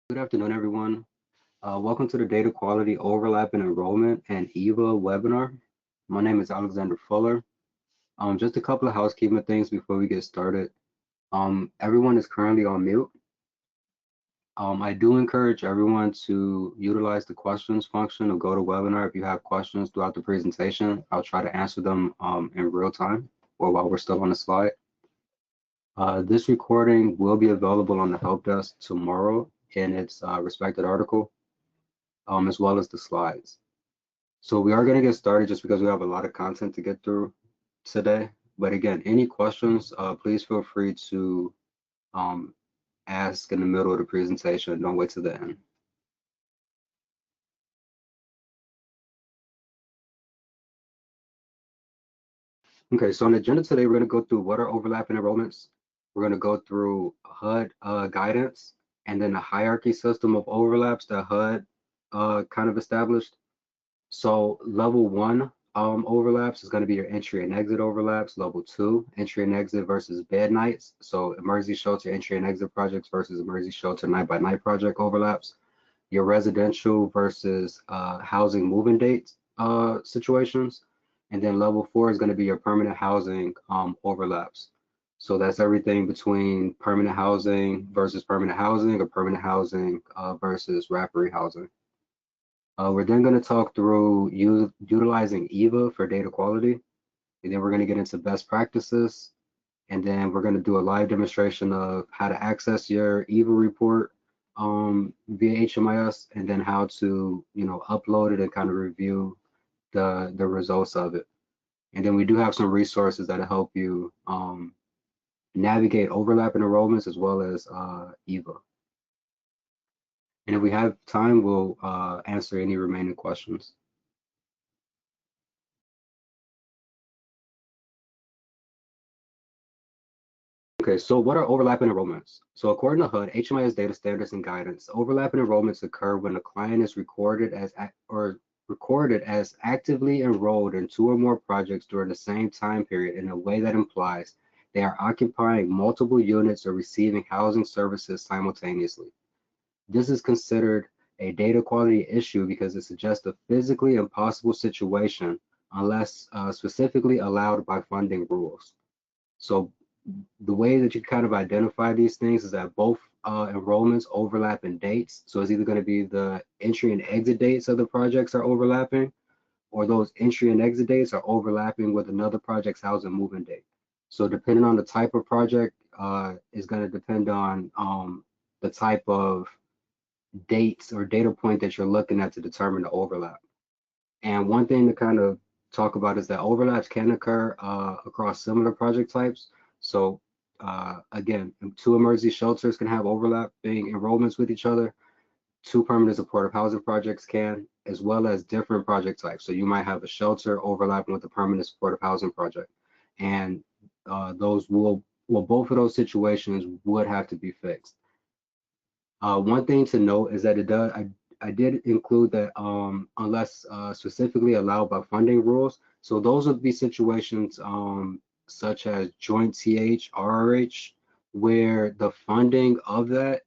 Good afternoon, everyone. Welcome to the Data Quality Overlap and Enrollment and EVA webinar. My name is Alexander Fuller. Just a couple of housekeeping things before we get started. Everyone is currently on mute. I do encourage everyone to utilize the questions function of GoToWebinar if you have questions throughout the presentation. I'll try to answer them in real time or while we're still on the slide. This recording will be available on the help desk tomorrow in its respected article, as well as the slides. So we are going to get started just because we have a lot of content to get through today. But again, any questions, please feel free to ask in the middle of the presentation. Don't wait to the end. Okay, so on the agenda today, we're going to go through what are overlapping enrollments. We're going to go through HUD guidance and then the hierarchy system of overlaps that HUD kind of established. So level one overlaps is going to be your entry and exit overlaps. Level two, entry and exit versus bed nights. So emergency shelter entry and exit projects versus emergency shelter night by night project overlaps. Your residential versus housing moving dates situations. And then level four is going to be your permanent housing overlaps. So that's everything between permanent housing versus permanent housing or permanent housing versus wrappery housing. We're then going to talk through utilizing EVA for data quality, and then we're going to get into best practices, and then we're going to do a live demonstration of how to access your EVA report via HMIS, and then how to, upload it and kind of review the results of it. And then we do have some resources that'll help you navigate overlapping enrollments as well as EVA. And if we have time, we'll answer any remaining questions. Okay, so what are overlapping enrollments? So according to HUD, HMIS data standards and guidance, overlapping enrollments occur when a client is recorded as actively enrolled in two or more projects during the same time period in a way that implies they are occupying multiple units or receiving housing services simultaneously. This is considered a data quality issue because it suggests a physically impossible situation unless specifically allowed by funding rules. So the way that you kind of identify these things is that both enrollments overlap in dates. So it's either going to be the entry and exit dates of the projects are overlapping, or those entry and exit dates are overlapping with another project's housing moving date. So depending on the type of project is going to depend on the type of dates or data point that you're looking at to determine the overlap. And one thing to kind of talk about is that overlaps can occur across similar project types. So again, two emergency shelters can have overlapping enrollments with each other. Two permanent supportive housing projects can, as well as different project types. So you might have a shelter overlapping with a permanent supportive housing project. And both of those situations would have to be fixed. One thing to note is that I did include that unless specifically allowed by funding rules. So those would be situations such as joint TH, RRH, where the funding of that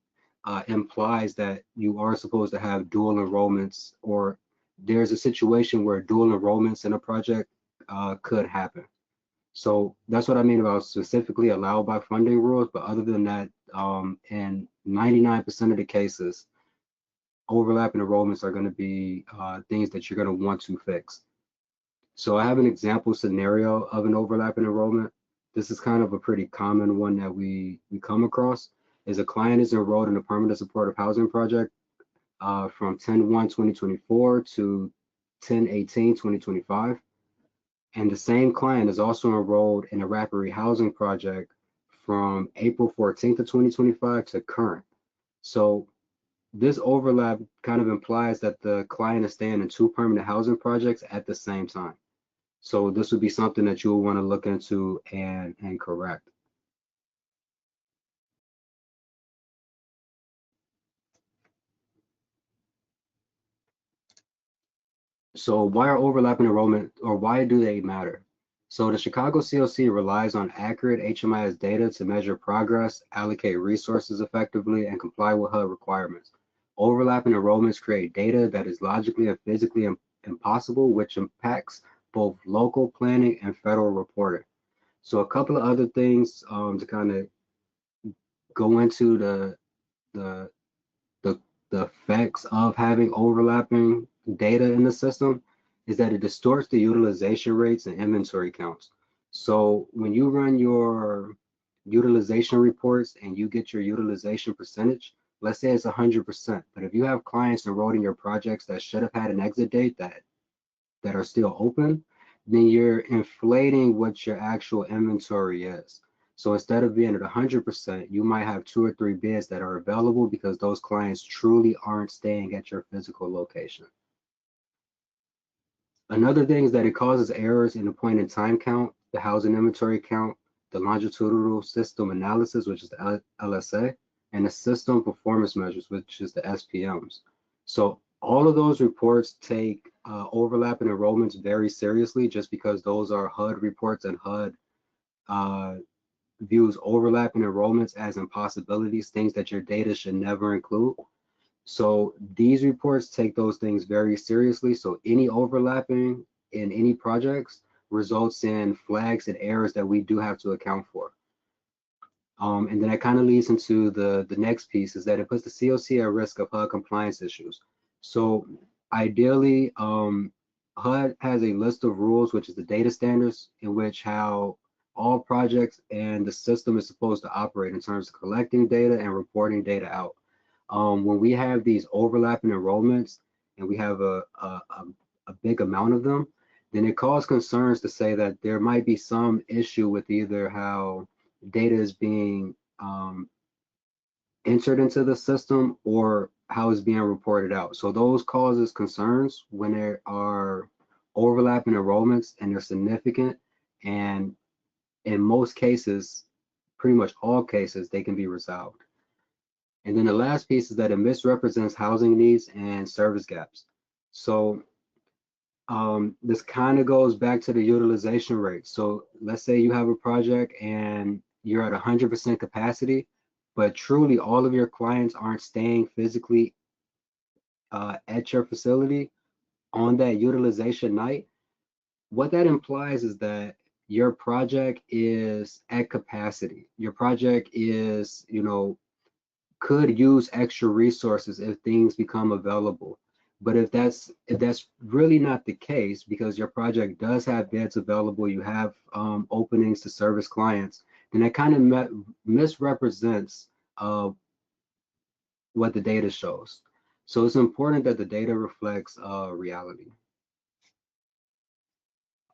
implies that you are supposed to have dual enrollments, or there's a situation where dual enrollments in a project could happen. So that's what I mean about specifically allowed by funding rules. But other than that, in 99% of the cases, overlapping enrollments are going to be things that you're going to want to fix. So I have an example scenario of an overlapping enrollment. This is kind of a pretty common one that we come across. Is a client is enrolled in a permanent supportive housing project from 10/1/2024 to 10/18/2025. And the same client is also enrolled in a wrappery housing project from April 14th of 2025 to current. So this overlap kind of implies that the client is staying in two permanent housing projects at the same time. So this would be something that you will want to look into and correct. So why are overlapping enrollment, or why do they matter? So the Chicago CLC relies on accurate HMIS data to measure progress, allocate resources effectively, and comply with HUD requirements. Overlapping enrollments create data that is logically and physically impossible, which impacts both local planning and federal reporting. So a couple of other things to kind of go into the the the effects of having overlapping data in the system is that it distorts the utilization rates and inventory counts. So when you run your utilization reports and you get your utilization percentage, let's say it's 100%, but if you have clients enrolled in your projects that should have had an exit date that are still open, then you're inflating what your actual inventory is. So instead of being at 100%, you might have 2 or 3 bids that are available because those clients truly aren't staying at your physical location. Another thing is that it causes errors in the point in time count, the housing inventory count, the longitudinal system analysis, which is the LSA, and the system performance measures, which is the SPMs. So all of those reports take overlapping enrollments very seriously just because those are HUD reports, and HUD views overlapping enrollments as impossibilities, things that your data should never include. So these reports take those things very seriously. So any overlapping in any projects results in flags and errors that we do have to account for. And then that kind of leads into the next piece, is that it puts the COC at risk of HUD compliance issues. So ideally, HUD has a list of rules, which is the data standards, in which how all projects and the system is supposed to operate in terms of collecting data and reporting data out. When we have these overlapping enrollments and we have a big amount of them, then it causes concerns to say that there might be some issue with either how data is being entered into the system or how it's being reported out. So those causes concerns when there are overlapping enrollments and they're significant, and in most cases, pretty much all cases, they can be resolved. And then the last piece is that it misrepresents housing needs and service gaps. So this kind of goes back to the utilization rate. So let's say you have a project and you're at 100% capacity, but truly all of your clients aren't staying physically at your facility on that utilization night. What that implies is that your project is at capacity. Your project is, could use extra resources if things become available. But if that's really not the case, because your project does have beds available, you have openings to service clients, then that kind of misrepresents what the data shows. So it's important that the data reflects reality.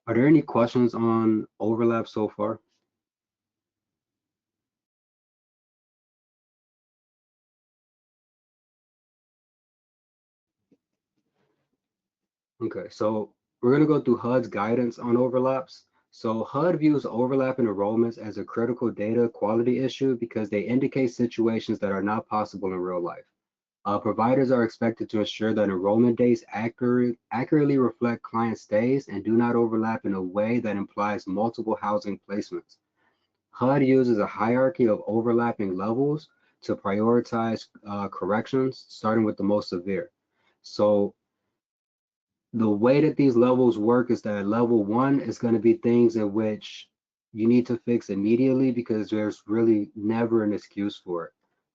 Are there any questions on overlap so far? Okay, so we're going to go through HUD's guidance on overlaps. So HUD views overlapping enrollments as a critical data quality issue because they indicate situations that are not possible in real life. Providers are expected to ensure that enrollment dates accurately reflect client stays and do not overlap in a way that implies multiple housing placements. HUD uses a hierarchy of overlapping levels to prioritize corrections, starting with the most severe. So the way that these levels work is that level 1 is going to be things in which you need to fix immediately because there's really never an excuse for it.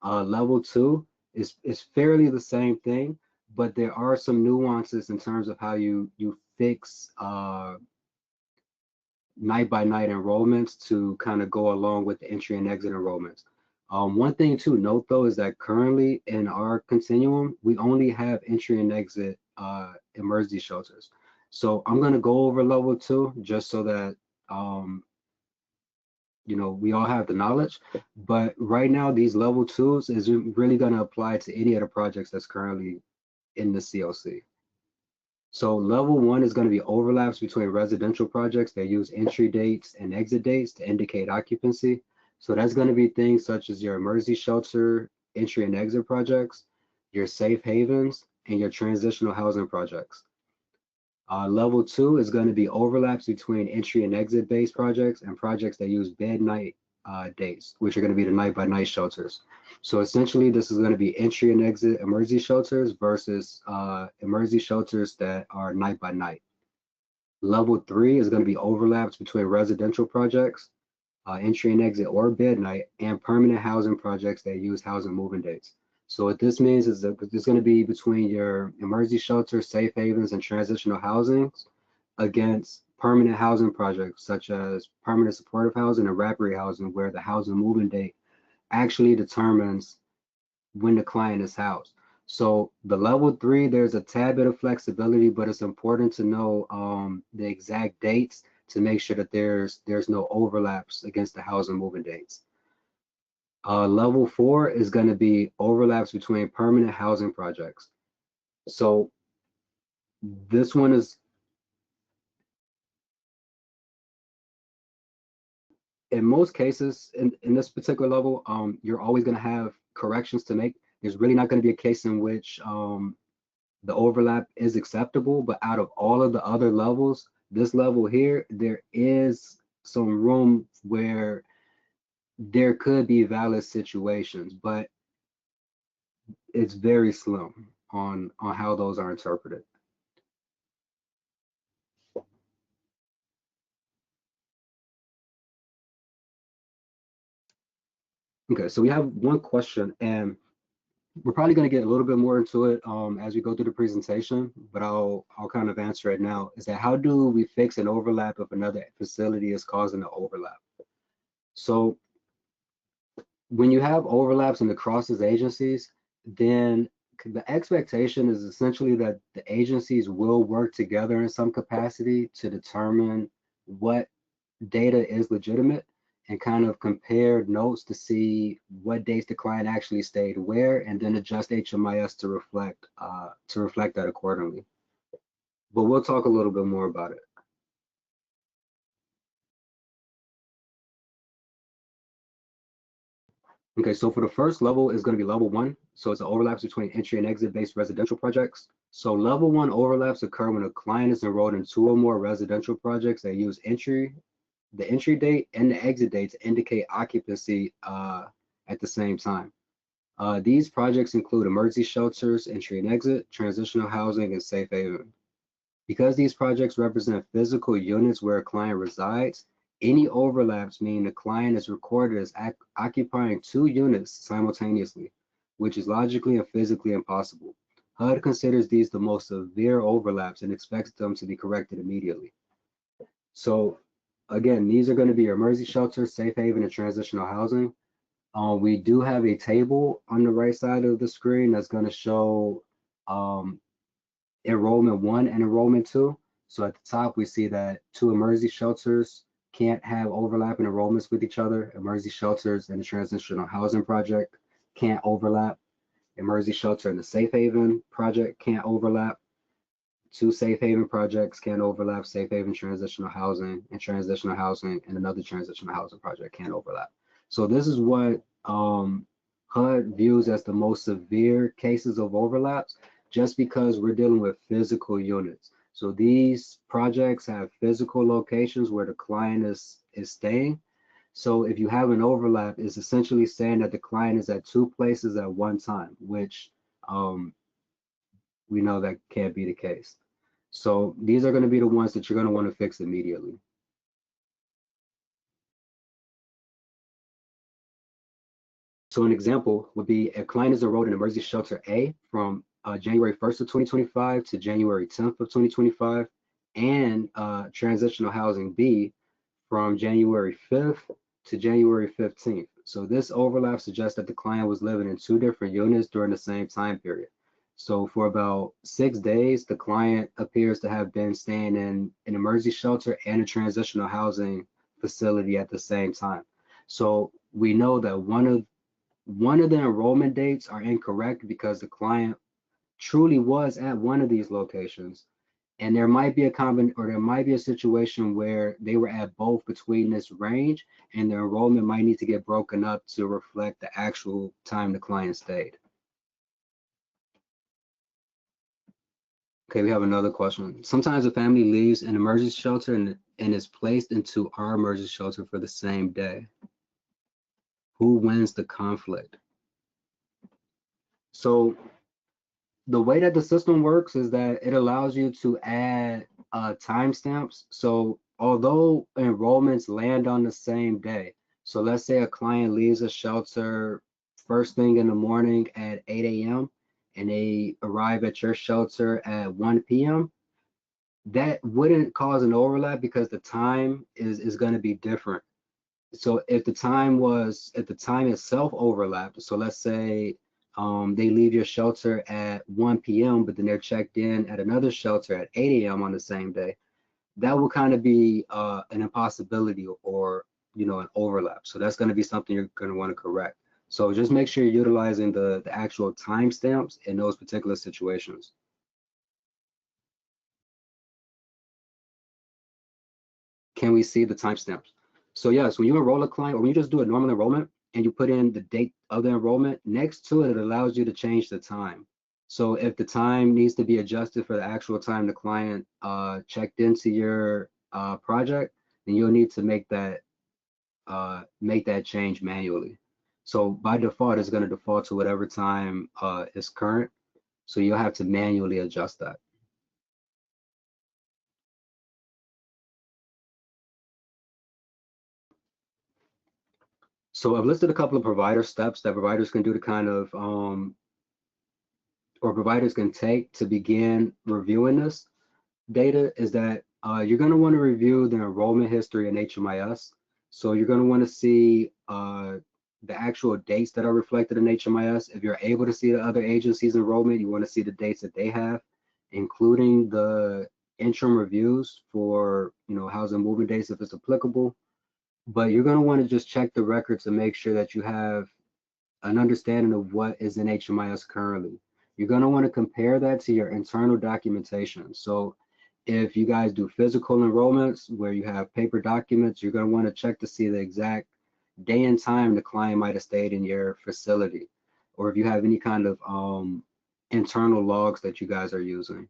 Level 2 is fairly the same thing, but there are some nuances in terms of how you fix night by night enrollments to kind of go along with the entry and exit enrollments. One thing to note though is that currently in our continuum, we only have entry and exit emergency shelters. So I'm going to go over level 2 just so that we all have the knowledge. But right now, these level 2s isn't really going to apply to any of the projects that's currently in the CLC. So level 1 is going to be overlaps between residential projects that use entry dates and exit dates to indicate occupancy. So that's going to be things such as your emergency shelter, entry and exit projects, your safe havens, and your transitional housing projects. Level 2 is going to be overlaps between entry and exit based projects and projects that use bed night dates, which are going to be the night-by-night shelters. So essentially, this is going to be entry and exit emergency shelters versus emergency shelters that are night-by-night. Level 3 is going to be overlaps between residential projects, entry and exit or midnight, and permanent housing projects that use housing moving dates. So what this means is that it's going to be between your emergency shelters, safe havens, and transitional housings against permanent housing projects such as permanent supportive housing and rapid housing, where the housing moving date actually determines when the client is housed. So the level 3, there's a tad bit of flexibility, but it's important to know the exact dates to make sure that there's no overlaps against the housing moving dates. Level 4 is going to be overlaps between permanent housing projects. So this one is, in most cases, in this particular level, you're always going to have corrections to make. There's really not going to be a case in which the overlap is acceptable, but out of all of the other levels, this level here, there is some room where there could be valid situations, but it's very slim on how those are interpreted. Okay, so we have one question, and we're probably going to get a little bit more into it as we go through the presentation, but I'll kind of answer it now. Is that how do we fix an overlap if another facility is causing an overlap? So when you have overlaps and the crosses agencies, then the expectation is essentially that the agencies will work together in some capacity to determine what data is legitimate and kind of compare notes to see what dates the client actually stayed where, and then adjust HMIS to reflect that accordingly. But we'll talk a little bit more about it. Okay, so for the first level is going to be level 1. So it's the overlaps between entry and exit based residential projects. So level 1 overlaps occur when a client is enrolled in 2 or more residential projects that use the entry date and the exit date to indicate occupancy at the same time. These projects include emergency shelters, entry and exit, transitional housing, and safe haven. Because these projects represent physical units where a client resides, any overlaps mean the client is recorded as occupying 2 units simultaneously, which is logically and physically impossible. HUD considers these the most severe overlaps and expects them to be corrected immediately. So again, these are going to be your emergency shelters, safe haven, and transitional housing. We do have a table on the right side of the screen that's going to show enrollment 1 and enrollment 2. So at the top, we see that 2 emergency shelters can't have overlapping enrollments with each other. Emergency shelters and the transitional housing project can't overlap. Emergency shelter and the safe haven project can't overlap. 2 safe haven projects can't overlap. Safe haven transitional housing and another transitional housing project can't overlap. So this is what HUD views as the most severe cases of overlaps, just because we're dealing with physical units. So these projects have physical locations where the client is staying. So if you have an overlap, it's essentially saying that the client is at 2 places at one time, which we know that can't be the case. So these are going to be the ones that you're going to want to fix immediately. So an example would be a client is enrolled in emergency shelter A from January 1st of 2025 to January 10th of 2025, and transitional housing B from January 5th to January 15th. So this overlap suggests that the client was living in 2 different units during the same time period. So for about 6 days, the client appears to have been staying in an emergency shelter and a transitional housing facility at the same time. So we know that one of the enrollment dates are incorrect because the client truly was at one of these locations, and there might be a situation where they were at both between this range, and the enrollment might need to get broken up to reflect the actual time the client stayed. Okay, we have another question. Sometimes a family leaves an emergency shelter and is placed into our emergency shelter for the same day. who wins the conflict. So the way that the system works is that it allows you to add timestamps. So although enrollments land on the same day, so let's say a client leaves a shelter first thing in the morning at 8 a.m. and they arrive at your shelter at 1 p.m., that wouldn't cause an overlap because the time is going to be different. So if the time itself overlapped, so let's say they leave your shelter at 1 p.m., but then they're checked in at another shelter at 8 a.m. on the same day, that will kind of be an impossibility or an overlap. So that's going to be something you're going to want to correct. So just make sure you're utilizing the actual timestamps in those particular situations. Can we see the timestamps? So yes, when you enroll a client or when you just do a normal enrollment and you put in the date of the enrollment, next to it, it allows you to change the time. So if the time needs to be adjusted for the actual time the client checked into your project, then you'll need to make that change manually. So by default, it's going to default to whatever time is current. So you'll have to manually adjust that. So I've listed a couple of provider steps that providers can do to kind of or providers can take to begin reviewing this data is that you're going to want to review the enrollment history in HMIS. So you're going to want to see the actual dates that are reflected in HMIS. If you're able to see the other agencies' enrollment, you want to see the dates that they have, including the interim reviews for housing movement dates if it's applicable. But you're going to want to just check the records to make sure that you have an understanding of what is in HMIS currently. You're going to want to compare that to your internal documentation. So if you guys do physical enrollments where you have paper documents, you're going to want to check to see the exact day and time the client might have stayed in your facility, or if you have any kind of internal logs that you guys are using.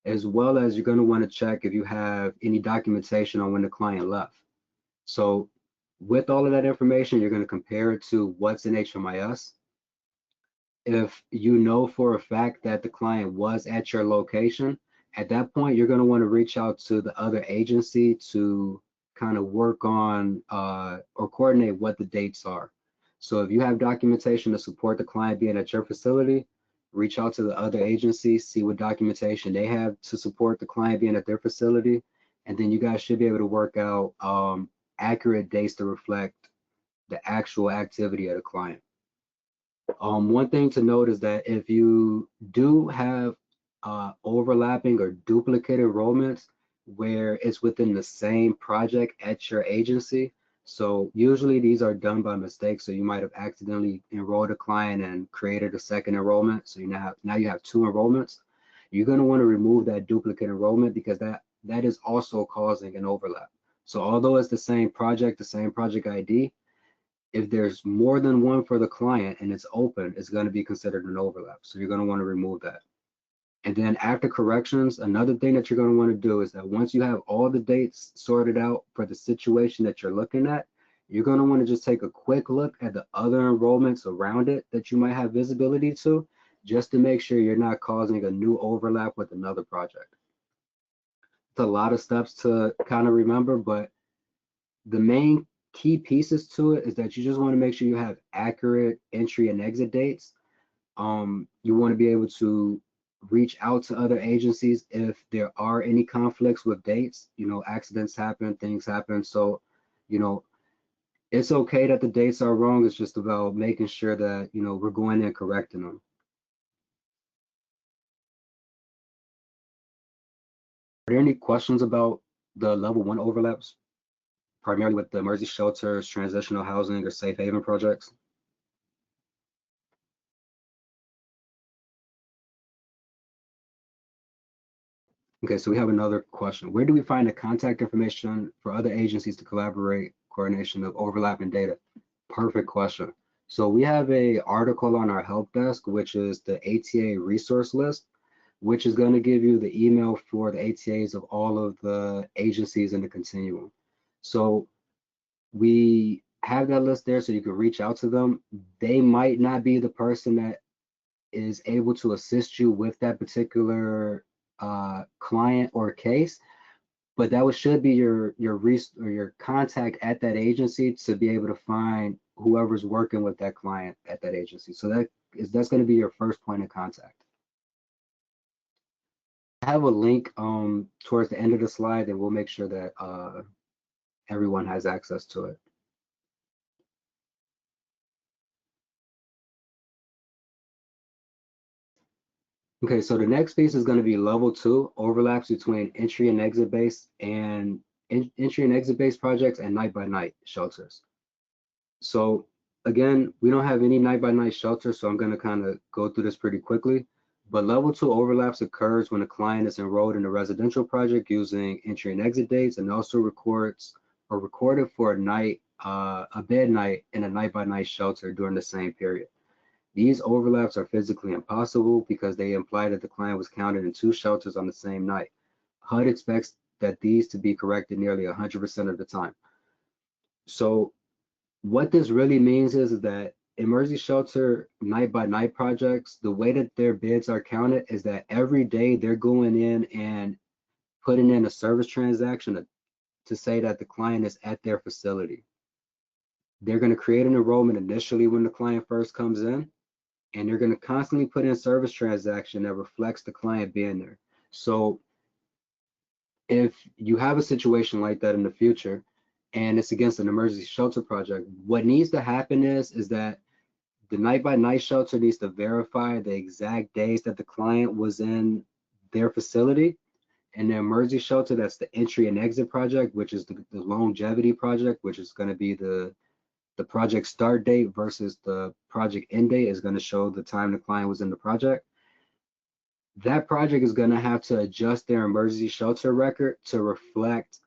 As well as you're going to want to check if you have any documentation on when the client left. So with all of that information, you're going to compare it to what's in HMIS. If you know for a fact that the client was at your location, at that point, you're going to want to reach out to the other agency to kind of work on or coordinate what the dates are. So if you have documentation to support the client being at your facility, reach out to the other agency, see what documentation they have to support the client being at their facility, and then you guys should be able to work out accurate dates to reflect the actual activity of the client. One thing to note is that if you do have overlapping or duplicate enrollments where it's within the same project at your agency, so usually these are done by mistake. So you might have accidentally enrolled a client and created a second enrollment. So now you have two enrollments. You're going to want to remove that duplicate enrollment because that is also causing an overlap. So although it's the same project ID, if there's more than one for the client and it's open, it's going to be considered an overlap. So you're going to want to remove that. And then after corrections, another thing that you're going to want to do is that once you have all the dates sorted out for the situation that you're looking at, you're going to want to just take a quick look at the other enrollments around it that you might have visibility to, just to make sure you're not causing a new overlap with another project. It's a lot of steps to kind of remember, but the main key pieces to it is that you just want to make sure you have accurate entry and exit dates. You want to be able to reach out to other agencies if there are any conflicts with dates. Accidents happen, things happen. So, it's okay that the dates are wrong. It's just about making sure that, we're going in and correcting them. Are there any questions about the level 1 overlaps, primarily with the emergency shelters, transitional housing, or safe haven projects? Okay, so we have another question. Where do we find the contact information for other agencies to collaborate, coordination of overlapping data? Perfect question. So we have a article on our help desk, which is the ATA resource list, which is going to give you the email for the ATAs of all of the agencies in the continuum. So we have that list there so you can reach out to them. They might not be the person that is able to assist you with that particular client or case, but should be your contact at that agency to be able to find whoever's working with that client at that agency. So that's going to be your first point of contact. I have a link towards the end of the slide, and we'll make sure that everyone has access to it. Okay, so the next piece is going to be level 2, overlaps between entry and exit based and entry and exit based projects and night by night shelters. So again, we don't have any night by night shelters, so I'm going to kind of go through this pretty quickly. But level 2 overlaps occurs when a client is enrolled in a residential project using entry and exit dates, and also records or recorded for a bed night in a night by night shelter during the same period. These overlaps are physically impossible because they imply that the client was counted in 2 shelters on the same night. HUD expects that these to be corrected nearly 100% of the time. So what this really means is that emergency shelter night by night projects, the way that their bids are counted is that every day they're going in and putting in a service transaction to say that the client is at their facility. They're going to create an enrollment initially when the client first comes in, and they're going to constantly put in service transaction that reflects the client being there. So if you have a situation like that in the future and it's against an emergency shelter project, what needs to happen is that the night by night shelter needs to verify the exact days that the client was in their facility, and the emergency shelter, that's the entry and exit project, which is the longevity project, which is going to be the project start date versus the project end date, is going to show the time the client was in the project. That project is going to have to adjust their emergency shelter record to reflect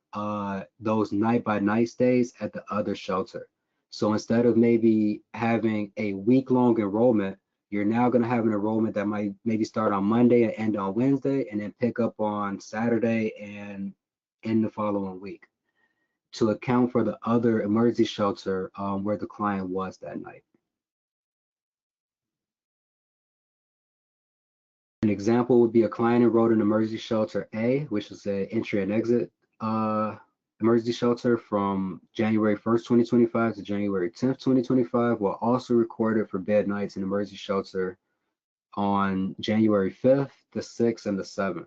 those night by night stays at the other shelter. So instead of maybe having a week-long enrollment, you're now going to have an enrollment that might maybe start on Monday and end on Wednesday, and then pick up on Saturday and end the following week, to account for the other emergency shelter where the client was that night. An example would be a client enrolled in emergency shelter A, which is an entry and exit emergency shelter from January 1st, 2025 to January 10th, 2025, while also recorded for bed nights in emergency shelter on January 5th, the 6th, and the 7th.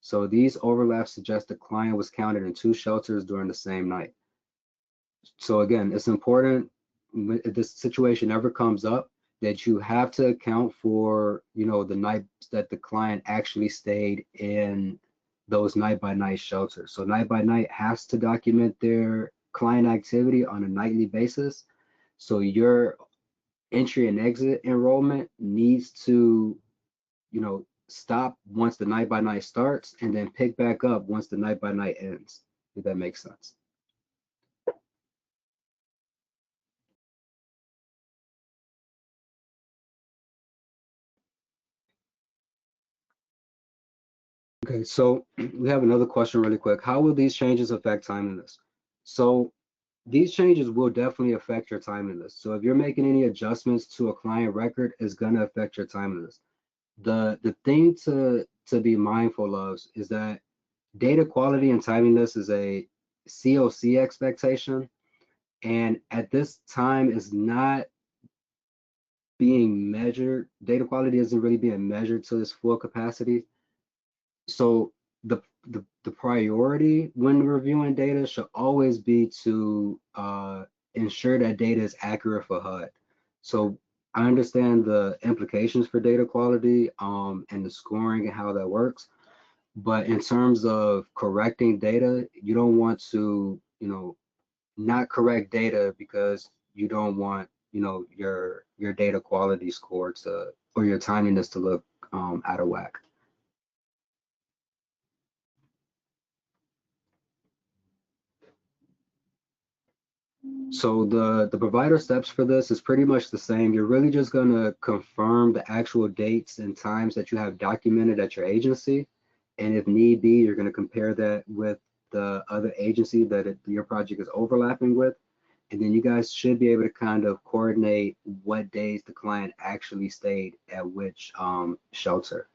So these overlaps suggest the client was counted in 2 shelters during the same night. So again, it's important if this situation ever comes up that you have to account for, the nights that the client actually stayed in those night by night shelters. So night by night has to document their client activity on a nightly basis. So your entry and exit enrollment needs to, stop once the night by night starts and then pick back up once the night by night ends, if that makes sense. Okay, so we have another question really quick. How will these changes affect timeliness? So these changes will definitely affect your timeliness. So if you're making any adjustments to a client record, it's gonna affect your timeliness. The thing to be mindful of is that data quality and timeliness is a COC expectation, and at this time is not being measured. Data quality isn't really being measured to its full capacity. So the priority when reviewing data should always be to ensure that data is accurate for HUD. So I understand the implications for data quality and the scoring and how that works, but in terms of correcting data, you don't want to, not correct data because you don't want, your data quality score to, or your timeliness to look out of whack. So the provider steps for this is pretty much the same. You're really just going to confirm the actual dates and times that you have documented at your agency. And if need be, you're going to compare that with the other agency that your project is overlapping with. And then you guys should be able to kind of coordinate what days the client actually stayed at which shelter.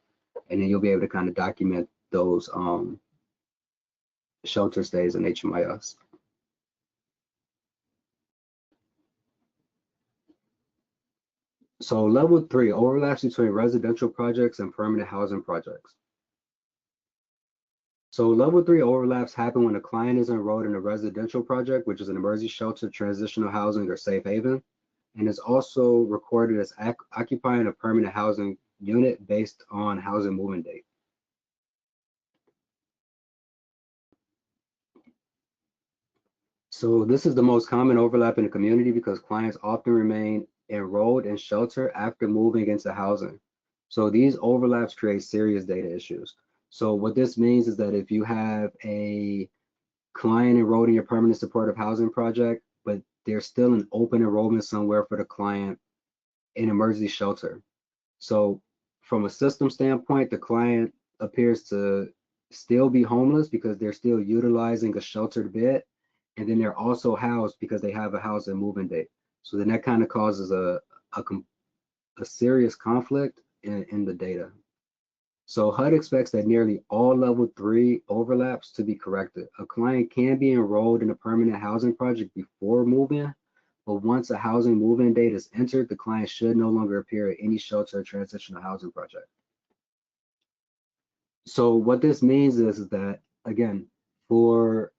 And then you'll be able to kind of document those shelter stays in HMIS. So level 3, overlaps between residential projects and permanent housing projects. So level 3 overlaps happen when a client is enrolled in a residential project, which is an emergency shelter, transitional housing, or safe haven, and is also recorded as occupying a permanent housing unit based on housing movement date. So this is the most common overlap in the community because clients often remain enrolled in shelter after moving into housing. So these overlaps create serious data issues. So what this means is that if you have a client enrolled in your permanent supportive housing project, but there's still an open enrollment somewhere for the client in emergency shelter. So from a system standpoint, the client appears to still be homeless because they're still utilizing a sheltered bed, and then they're also housed because they have a house and moving date. So then that kind of causes a serious conflict in the data. So HUD expects that nearly all level 3 overlaps to be corrected. A client can be enrolled in a permanent housing project before move-in, but once a housing move-in date is entered, the client should no longer appear at any shelter or transitional housing project. So what this means is that, again, for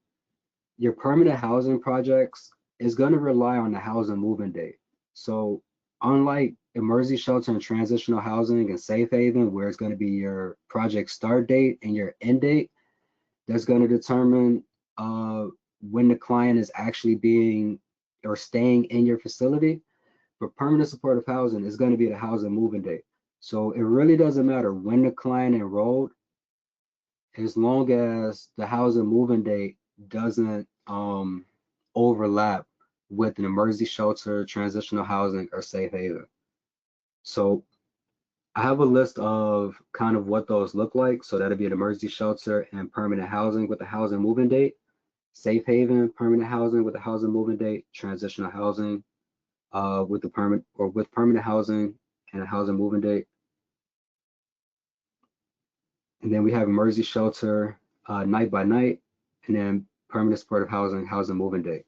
your permanent housing projects, is going to rely on the housing move-in date. So unlike emergency shelter and transitional housing and safe haven, where it's going to be your project start date and your end date, that's going to determine when the client is actually being or staying in your facility. For permanent supportive housing, it's going to be the housing moving date. So it really doesn't matter when the client enrolled, as long as the housing moving date doesn't overlap with an emergency shelter, transitional housing, or safe haven. So I have a list of kind of what those look like. So that'd be an emergency shelter and permanent housing with the housing moving date, safe haven, permanent housing with the housing moving date, transitional housing with the permanent housing and a housing moving date. And then we have emergency shelter night by night, and then permanent supportive housing, housing moving date.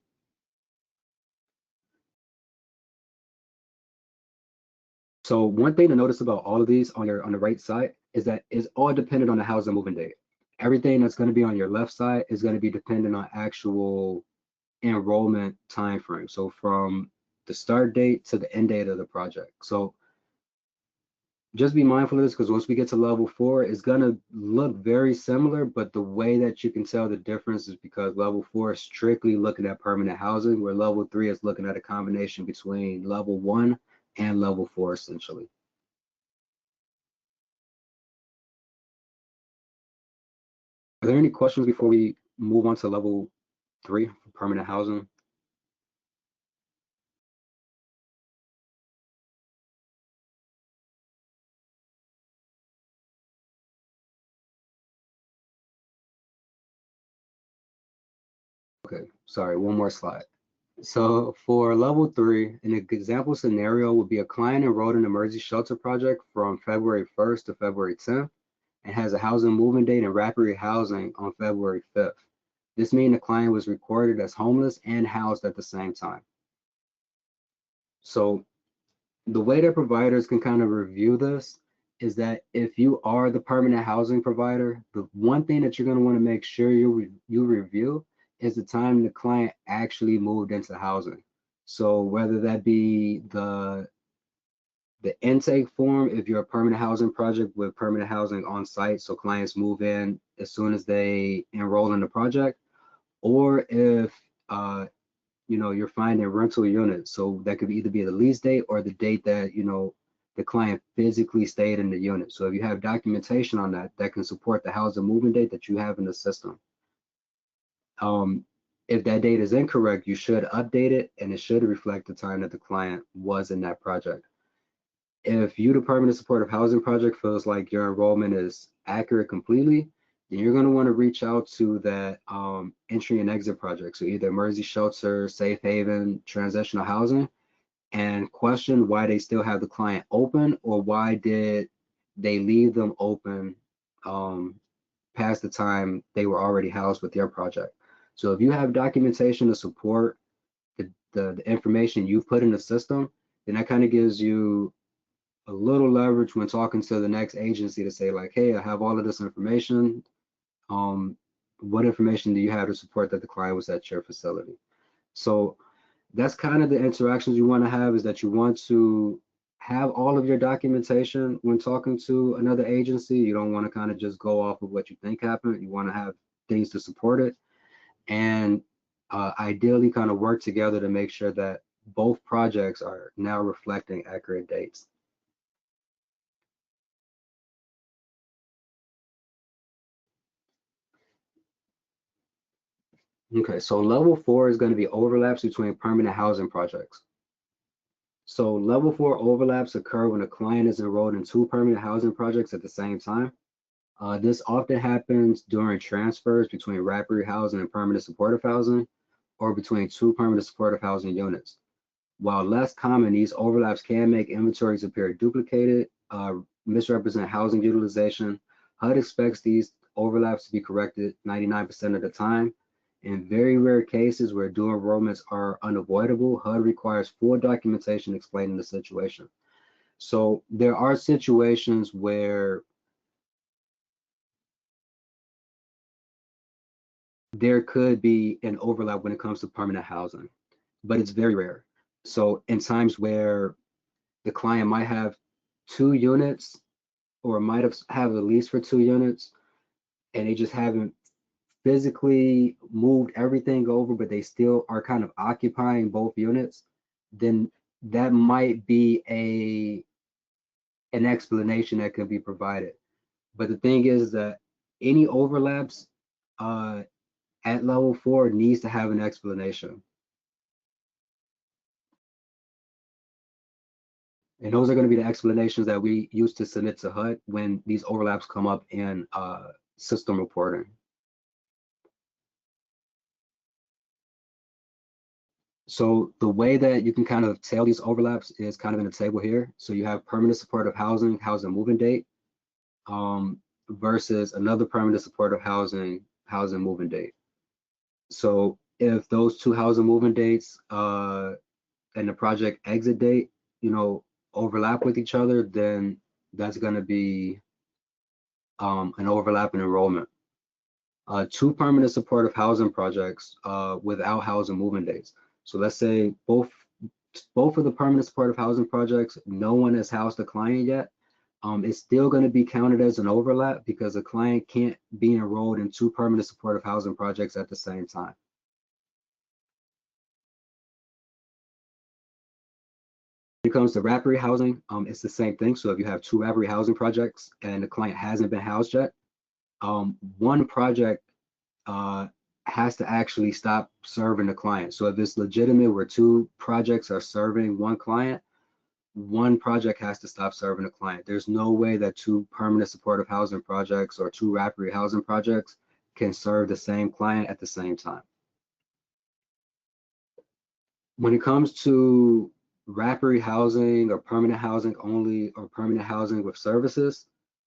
So one thing to notice about all of these on the right side is that it's all dependent on the housing moving date. Everything that's going to be on your left side is going to be dependent on actual enrollment time frame. So from the start date to the end date of the project. So just be mindful of this because once we get to level 4, it's going to look very similar, but the way that you can tell the difference is because level 4 is strictly looking at permanent housing, where level 3 is looking at a combination between level 1 and level 4 essentially. Are there any questions before we move on to level 3 for permanent housing? Okay, sorry, one more slide. So for level 3, an example scenario would be a client enrolled in an emergency shelter project from February 1st to February 10th and has a housing movement date and rapid housing on February 5th. This means the client was recorded as homeless and housed at the same time. So the way that providers can kind of review this is that if you are the permanent housing provider, the one thing that you're going to want to make sure you review is the time the client actually moved into housing. So whether that be the intake form, if you're a permanent housing project with permanent housing on site, so clients move in as soon as they enroll in the project, or if you're finding rental units, so that could either be the lease date or the date that the client physically stayed in the unit. So if you have documentation on that, that can support the housing movement date that you have in the system. If that date is incorrect, you should update it, and it should reflect the time that the client was in that project. If you, the permanent supportive housing project, feels like your enrollment is accurate completely, then you're going to want to reach out to that entry and exit project. So either emergency shelter, safe haven, transitional housing, and question why they still have the client open, or why did they leave them open past the time they were already housed with your project. So if you have documentation to support the information you put in the system, then that kind of gives you a little leverage when talking to the next agency to say like, hey, I have all of this information. What information do you have to support that the client was at your facility? So that's kind of the interactions you want to have, is that you want to have all of your documentation when talking to another agency. You don't want to kind of just go off of what you think happened. You want to have things to support it, and ideally kind of work together to make sure that both projects are now reflecting accurate dates. Okay, so level 4 is going to be overlaps between permanent housing projects. So level 4 overlaps occur when a client is enrolled in 2 permanent housing projects at the same time. This often happens during transfers between rapid housing and permanent supportive housing, or between 2 permanent supportive housing units. While less common, these overlaps can make inventories appear duplicated, misrepresent housing utilization. HUD expects these overlaps to be corrected 99% of the time. In very rare cases where dual enrollments are unavoidable, HUD requires full documentation explaining the situation. So there are situations where there could be an overlap when it comes to permanent housing, but it's very rare. So in times where the client might have 2 units, or might have a lease for 2 units, and they just haven't physically moved everything over, but they still are kind of occupying both units, then that might be an explanation that could be provided. But the thing is that any overlaps at level 4 needs to have an explanation. And those are going to be the explanations that we use to submit to HUD when these overlaps come up in system reporting. So the way that you can kind of tell these overlaps is kind of in the table here. So you have permanent supportive housing, housing moving date, versus another permanent supportive housing, housing moving date. So if those 2 housing moving dates and the project exit date, overlap with each other, then that's going to be an overlap in enrollment. 2 permanent supportive housing projects without housing moving dates. So let's say both of the permanent supportive housing projects, no one has housed a client yet. It's still going to be counted as an overlap because a client can't be enrolled in 2 permanent supportive housing projects at the same time. When it comes to rapid housing, it's the same thing. So if you have 2 rapid housing projects and the client hasn't been housed yet, one project has to actually stop serving the client. So if it's legitimate where 2 projects are serving one client, one project has to stop serving the client. There's no way that 2 permanent supportive housing projects or 2 rapid housing projects can serve the same client at the same time. When it comes to rapid housing or permanent housing only, or permanent housing with services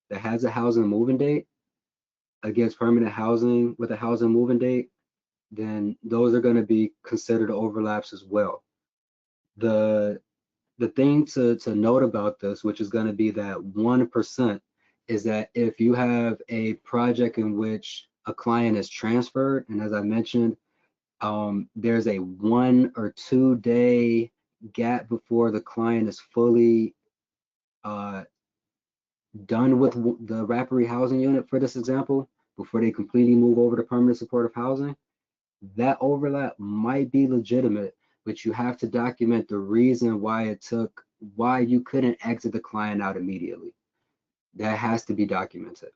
that has a housing moving date against permanent housing with a housing moving date, then those are going to be considered overlaps as well. The thing to note about this, which is going to be that 1%, is that if you have a project in which a client is transferred, and as I mentioned, there's a 1 or 2 day gap before the client is fully done with the rapid housing unit, for this example, before they completely move over to permanent supportive housing, that overlap might be legitimate, but you have to document the reason why you couldn't exit the client out immediately. That has to be documented.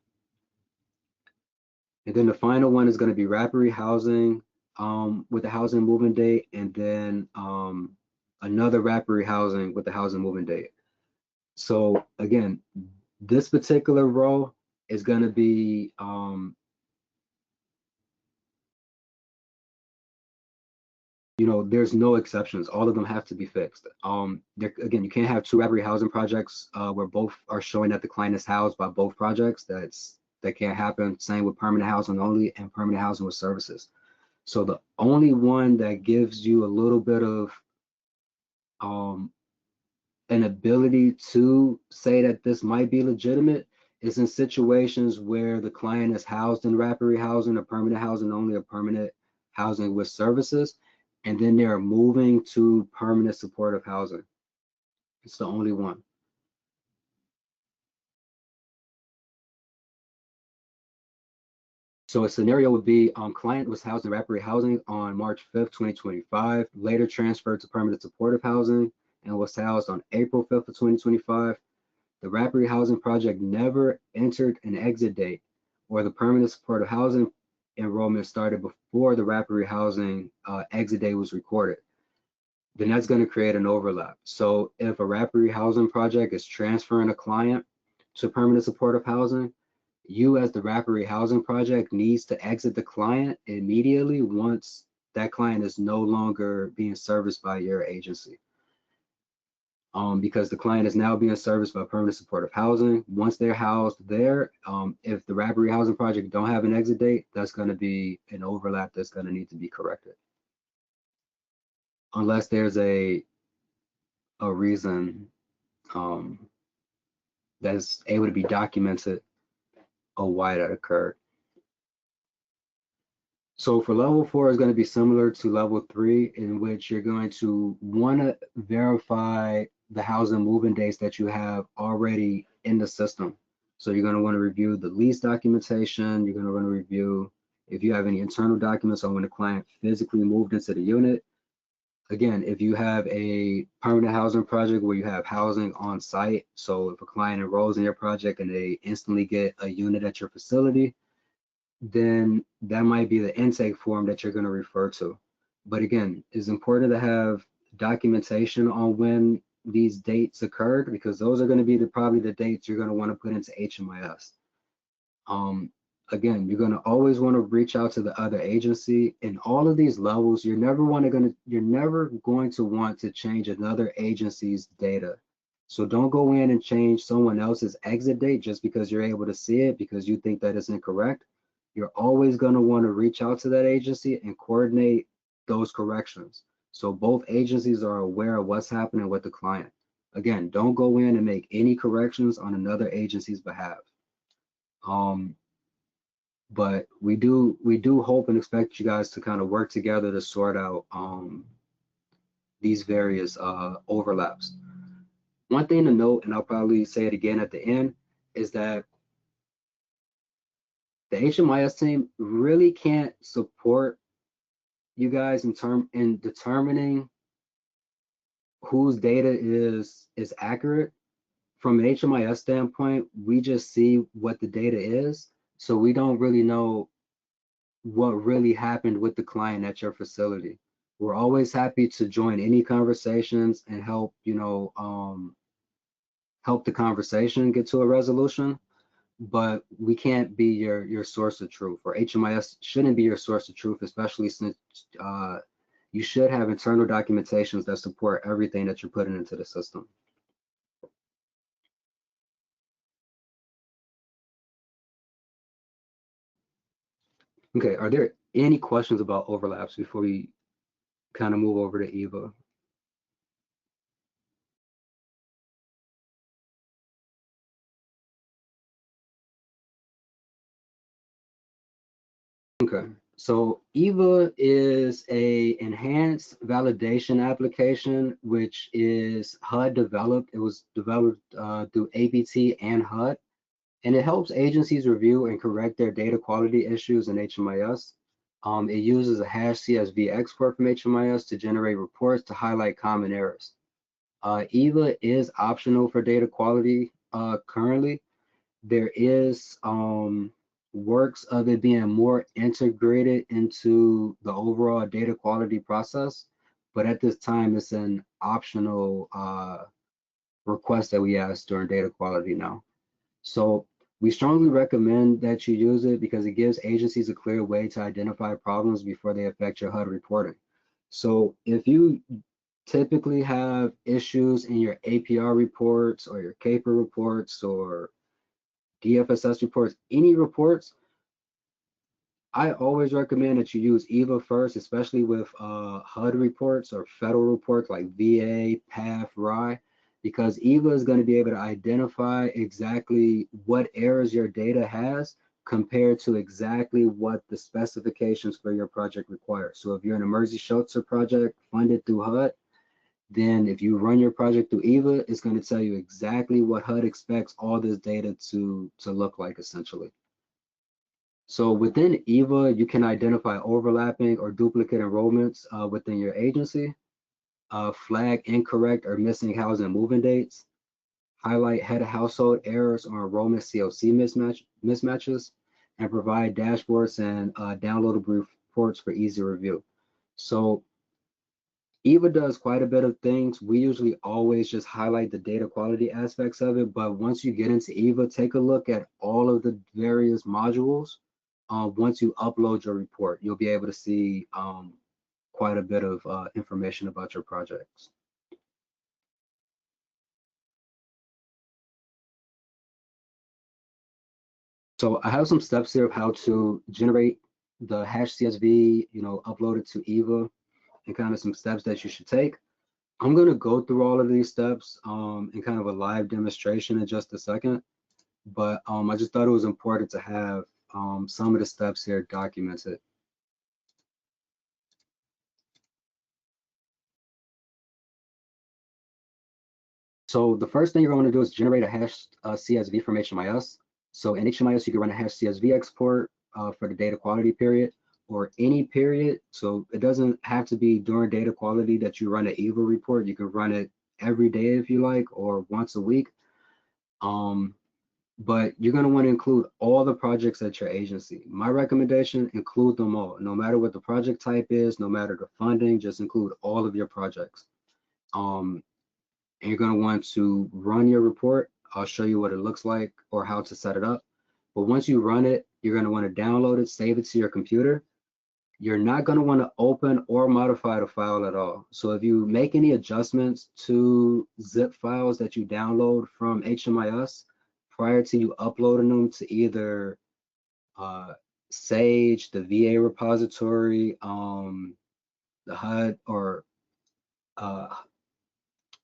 And then the final one is going to be rapid housing with the housing movement date, and then another rapid housing with the housing movement date. So again, this particular row is going to be you know, there's no exceptions. All of them have to be fixed. Again, you can't have two rapid housing projects where both are showing that the client is housed by both projects. That can't happen. Same with permanent housing only and permanent housing with services. So the only one that gives you a little bit of um, an ability to say that this might be legitimate is in situations where the client is housed in rapid housing or permanent housing only or permanent housing with services, and then they're moving to permanent supportive housing. It's the only one. So a scenario would be client was housed in rapid housing on March 5th, 2025, later transferred to permanent supportive housing and was housed on April 5th of 2025. The rapid housing project never entered an exit date, or the permanent supportive housing enrollment started before the rapid housing exit date was recorded. Then that's going to create an overlap. So if a rapid housing project is transferring a client to permanent supportive housing, you as the rapid housing project needs to exit the client immediately once that client is no longer being serviced by your agency. Because the client is now being serviced by permanent supportive housing. Once they're housed there, if the rapid housing project don't have an exit date, that's going to be an overlap that's going to need to be corrected. Unless there's a reason that's able to be documented of why that occurred. So for level 4 is going to be similar to level 3, in which you're going to want to verify the housing move-in dates that you have already in the system. So you're going to want to review the lease documentation. You're going to want to review if you have any internal documents on when the client physically moved into the unit. Again, if you have a permanent housing project where you have housing on site, so if a client enrolls in your project and they instantly get a unit at your facility, then that might be the intake form that you're going to refer to. But again, it's important to have documentation on when these dates occurred, because those are going to be probably the dates you're going to want to put into HMIS. Again, you're going to always want to reach out to the other agency. In all of these levels, you're never going to want to change another agency's data. So don't go in and change someone else's exit date just because you're able to see it because you think that it's incorrect. You're always going to want to reach out to that agency and coordinate those corrections. So both agencies are aware of what's happening with the client. Again, don't go in and make any corrections on another agency's behalf. But we do hope and expect you guys to kind of work together to sort out these various overlaps. One thing to note, and I'll probably say it again at the end, is that the HMIS team really can't support you guys in determining whose data is accurate. From an HMIS standpoint, we just see what the data is, so we don't really know what really happened with the client at your facility. We're always happy to join any conversations and help, help the conversation get to a resolution, but we can't be your source of truth, or HMIS shouldn't be your source of truth, especially since you should have internal documentations that support everything that you're putting into the system. Okay, are there any questions about overlaps before we kind of move over to Eva? Okay, so EVA is a enhanced validation application, which is HUD developed. It was developed through APT and HUD, and it helps agencies review and correct their data quality issues in HMIS. It uses a hash CSV export from HMIS to generate reports to highlight common errors. EVA is optional for data quality currently. There is works of it being more integrated into the overall data quality process, but at this time it's an optional request that we ask during data quality now. So we strongly recommend that you use it because it gives agencies a clear way to identify problems before they affect your HUD reporting. So if you typically have issues in your APR reports or your CAPER reports or DFSS reports, any reports, I always recommend that you use EVA first, especially with HUD reports or federal reports like VA, PAF, RI, because EVA is going to be able to identify exactly what errors your data has compared to exactly what the specifications for your project require. So if you're an emergency shelter project funded through HUD, then if you run your project through EVA, it's going to tell you exactly what HUD expects all this data to look like, essentially. So within EVA, you can identify overlapping or duplicate enrollments within your agency, flag incorrect or missing housing and moving dates, highlight head of household errors or enrollment COC mismatches, and provide dashboards and downloadable reports for easy review. So EVA does quite a bit of things. We usually always just highlight the data quality aspects of it, but once you get into EVA, take a look at all of the various modules. Once you upload your report, you'll be able to see quite a bit of information about your projects. So I have some steps here of how to generate the hash CSV, upload it to EVA, and kind of some steps that you should take. I'm going to go through all of these steps in kind of a live demonstration in just a second, but I just thought it was important to have some of the steps here documented. So the first thing you're going to do is generate a hash CSV from HMIS. So in HMIS, you can run a hash CSV export for the data quality period or any period. So it doesn't have to be during data quality that you run an EVA report. You can run it every day if you like, or once a week. But you're going to want to include all the projects at your agency. My recommendation, include them all. No matter what the project type is, no matter the funding, just include all of your projects. And you're going to want to run your report. I'll show you what it looks like or how to set it up. But once you run it, you're going to want to download it, save it to your computer. You're not going to want to open or modify the file at all. So if you make any adjustments to zip files that you download from HMIS prior to you uploading them to either Sage, the VA repository, the HUD, or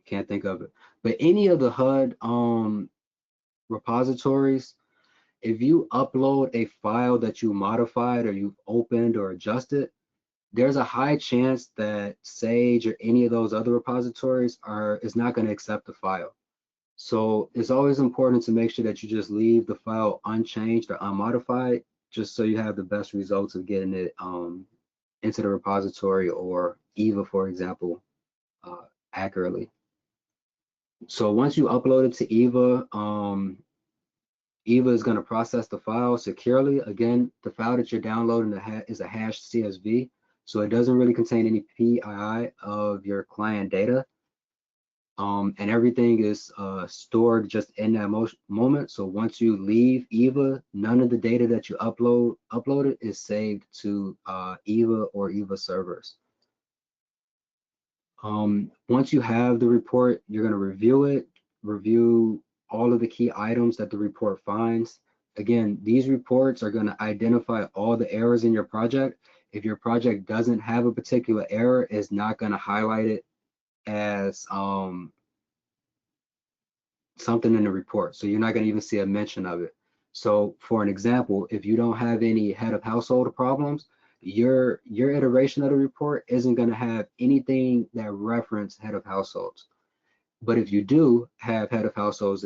can't think of it, but any of the HUD repositories, if you upload a file that you modified or you've opened or adjusted, there's a high chance that Sage or any of those other repositories is not going to accept the file. So it's always important to make sure that you just leave the file unchanged or unmodified, just so you have the best results of getting it into the repository or EVA, for example, accurately. So once you upload it to EVA, EVA is going to process the file securely. Again, the file that you're downloading is a hash CSV, so it doesn't really contain any PII of your client data. And everything is stored just in that moment. So once you leave EVA, none of the data that you uploaded is saved to EVA or EVA servers. Once you have the report, you're going to review it, review all of the key items that the report finds. Again, these reports are going to identify all the errors in your project. If your project doesn't have a particular error, it's not going to highlight it as something in the report. So you're not going to even see a mention of it. So for an example, if you don't have any head of household problems, your iteration of the report isn't going to have anything that reference head of households. But if you do have head of household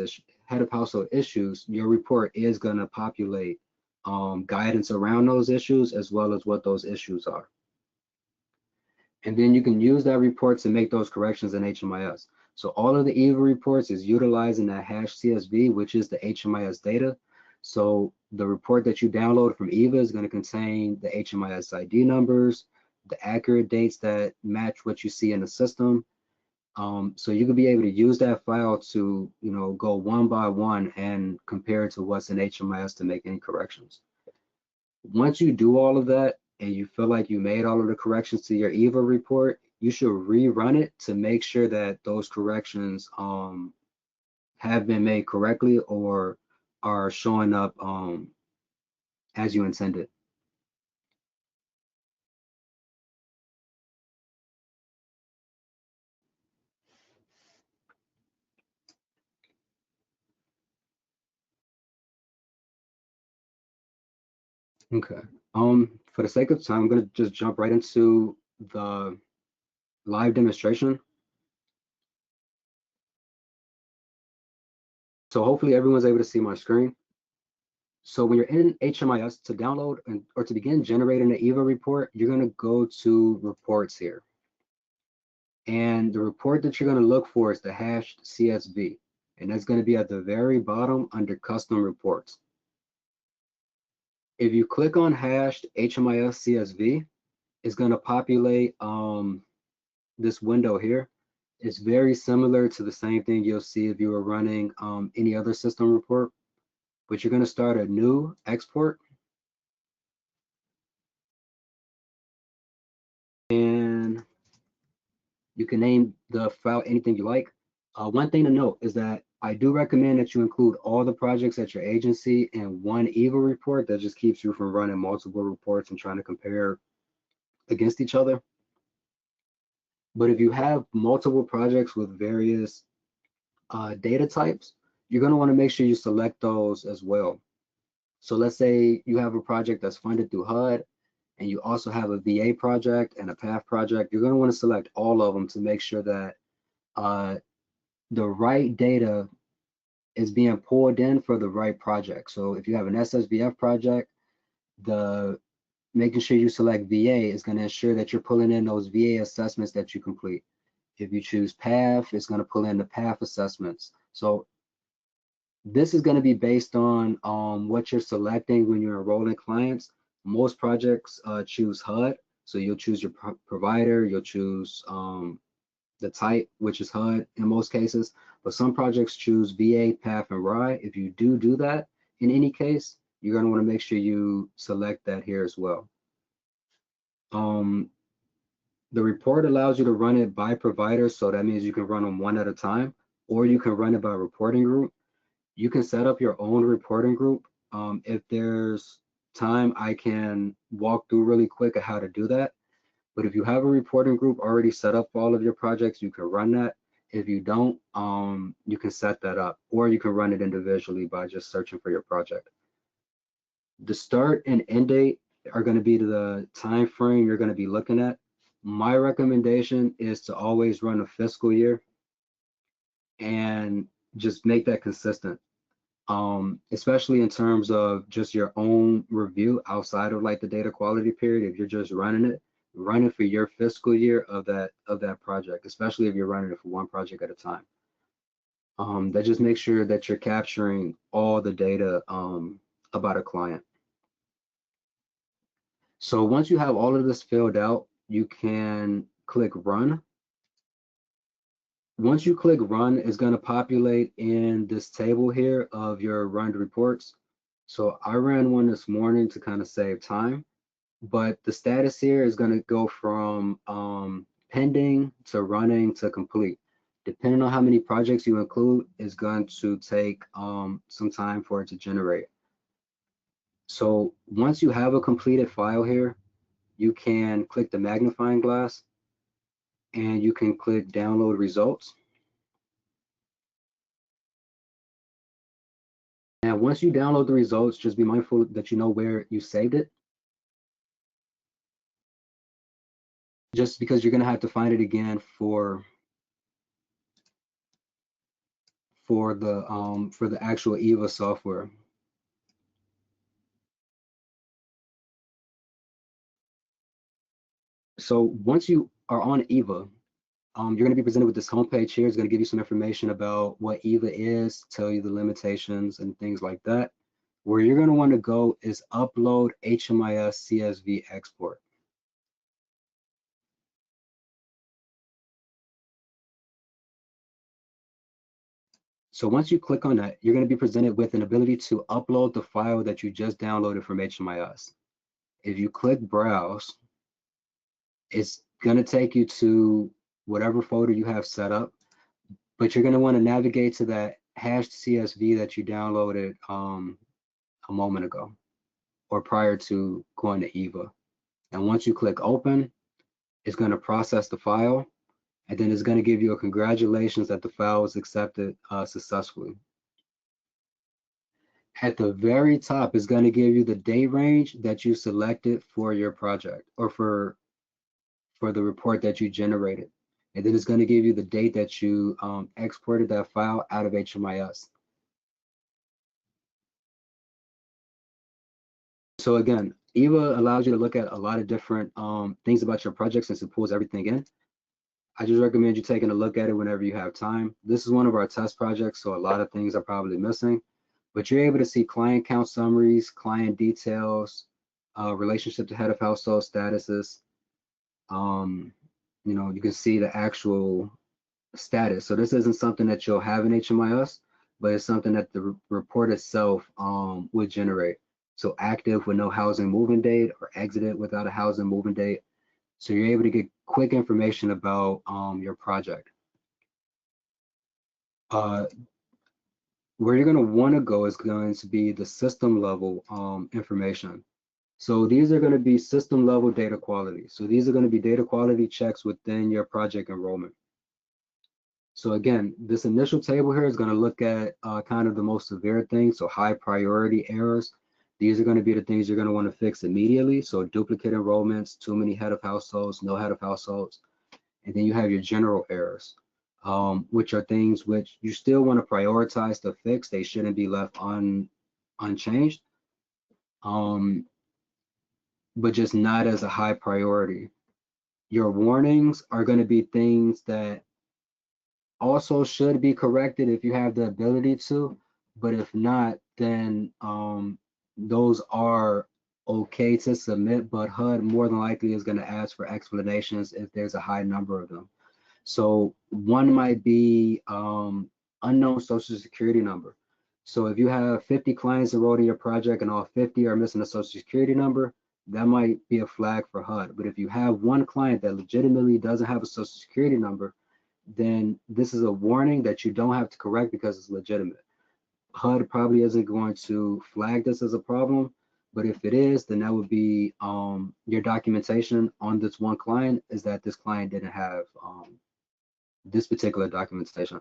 issues, your report is going to populate guidance around those issues as well as what those issues are. And then you can use that report to make those corrections in HMIS. So all of the EVA reports is utilizing that hash CSV, which is the HMIS data. So the report that you download from EVA is going to contain the HMIS ID numbers, the accurate dates that match what you see in the system. So you could be able to use that file to, go one by one and compare it to what's in HMIS to make any corrections. Once you do all of that, and you feel like you made all of the corrections to your EVA report, you should rerun it to make sure that those corrections have been made correctly or are showing up as you intended. Okay. For the sake of time, I'm gonna just jump right into the live demonstration. So hopefully everyone's able to see my screen. So when you're in HMIS, to download or to begin generating an EVA report, you're gonna go to reports here. And the report that you're gonna look for is the hashed CSV. And that's gonna be at the very bottom under custom reports. If you click on hashed HMIS CSV, it's gonna populate this window here. It's very similar to the same thing you'll see if you were running any other system report, but you're going to start a new export. And you can name the file anything you like. One thing to note is that I do recommend that you include all the projects at your agency in one EVA report. That just keeps you from running multiple reports and trying to compare against each other. But if you have multiple projects with various data types, you're going to want to make sure you select those as well. So let's say you have a project that's funded through HUD and you also have a VA project and a PATH project. You're going to want to select all of them to make sure that the right data is being pulled in for the right project. So if you have an SSVF project, the making sure you select VA is going to ensure that you're pulling in those VA assessments that you complete. If you choose PATH, it's going to pull in the PATH assessments. So this is going to be based on what you're selecting when you're enrolling clients. Most projects choose HUD, so you'll choose your provider, you'll choose the type, which is HUD in most cases, but some projects choose VA, PATH, and RI. If you do that, in any case, you're going to want to make sure you select that here as well. The report allows you to run it by provider, so that means you can run them one at a time, or you can run it by reporting group. You can set up your own reporting group. If there's time, I can walk through really quick of how to do that. But if you have a reporting group already set up for all of your projects, you can run that. If you don't, you can set that up, or you can run it individually by just searching for your project. The start and end date are going to be the time frame you're going to be looking at. My recommendation is to always run a fiscal year and just make that consistent. Especially in terms of just your own review outside of like the data quality period. If you're just running it, run it for your fiscal year of that project, especially if you're running it for one project at a time. That just makes sure that you're capturing all the data about a client. So once you have all of this filled out, you can click run. Once you click run, it's going to populate in this table here of your run reports. So I ran one this morning to kind of save time, but the status here is going to go from pending to running to complete. Depending on how many projects you include, is going to take some time for it to generate. So once you have a completed file here, you can click the magnifying glass and you can click download results. And once you download the results, just be mindful that you know where you saved it. Just because you're going to have to find it again for the actual EVA software. So once you are on EVA, you're going to be presented with this homepage here. It's going to give you some information about what EVA is, tell you the limitations and things like that. Where you're going to want to go is upload HMIS CSV export. So once you click on that, you're going to be presented with an ability to upload the file that you just downloaded from HMIS. If you click browse, it's going to take you to whatever folder you have set up, but you're going to want to navigate to that hashed CSV that you downloaded a moment ago or prior to going to EVA. And once you click open, it's going to process the file, and then it's going to give you a congratulations that the file was accepted successfully. At the very top, it's going to give you the date range that you selected for your project or for the report that you generated. And then it's going to give you the date that you exported that file out of HMIS. So again, EVA allows you to look at a lot of different things about your project since it pulls everything in. I just recommend you taking a look at it whenever you have time. This is one of our test projects, so a lot of things are probably missing, but you're able to see client count summaries, client details, relationship to head of household statuses. You know, you can see the actual status. So this isn't something that you'll have in HMIS, but it's something that the report itself would generate. So active with no housing moving date or exited without a housing moving date. So you're able to get quick information about your project. Where you're going to want to go is going to be the system level information. So these are going to be system level data quality. So these are going to be data quality checks within your project enrollment. So again, this initial table here is going to look at kind of the most severe things, so high priority errors. These are going to be the things you're going to want to fix immediately. So duplicate enrollments, too many head of households, no head of households. And then you have your general errors, which are things which you still want to prioritize to fix. They shouldn't be left unchanged, but just not as a high priority. Your warnings are going to be things that also should be corrected if you have the ability to, but if not, then those are okay to submit, but HUD more than likely is going to ask for explanations if there's a high number of them. So one might be unknown social security number. So if you have 50 clients enrolled in your project and all 50 are missing a social security number, that might be a flag for HUD. But if you have one client that legitimately doesn't have a social security number, then this is a warning that you don't have to correct because it's legitimate. HUD probably isn't going to flag this as a problem, but if it is, then that would be your documentation on this one client is that this client didn't have this particular documentation.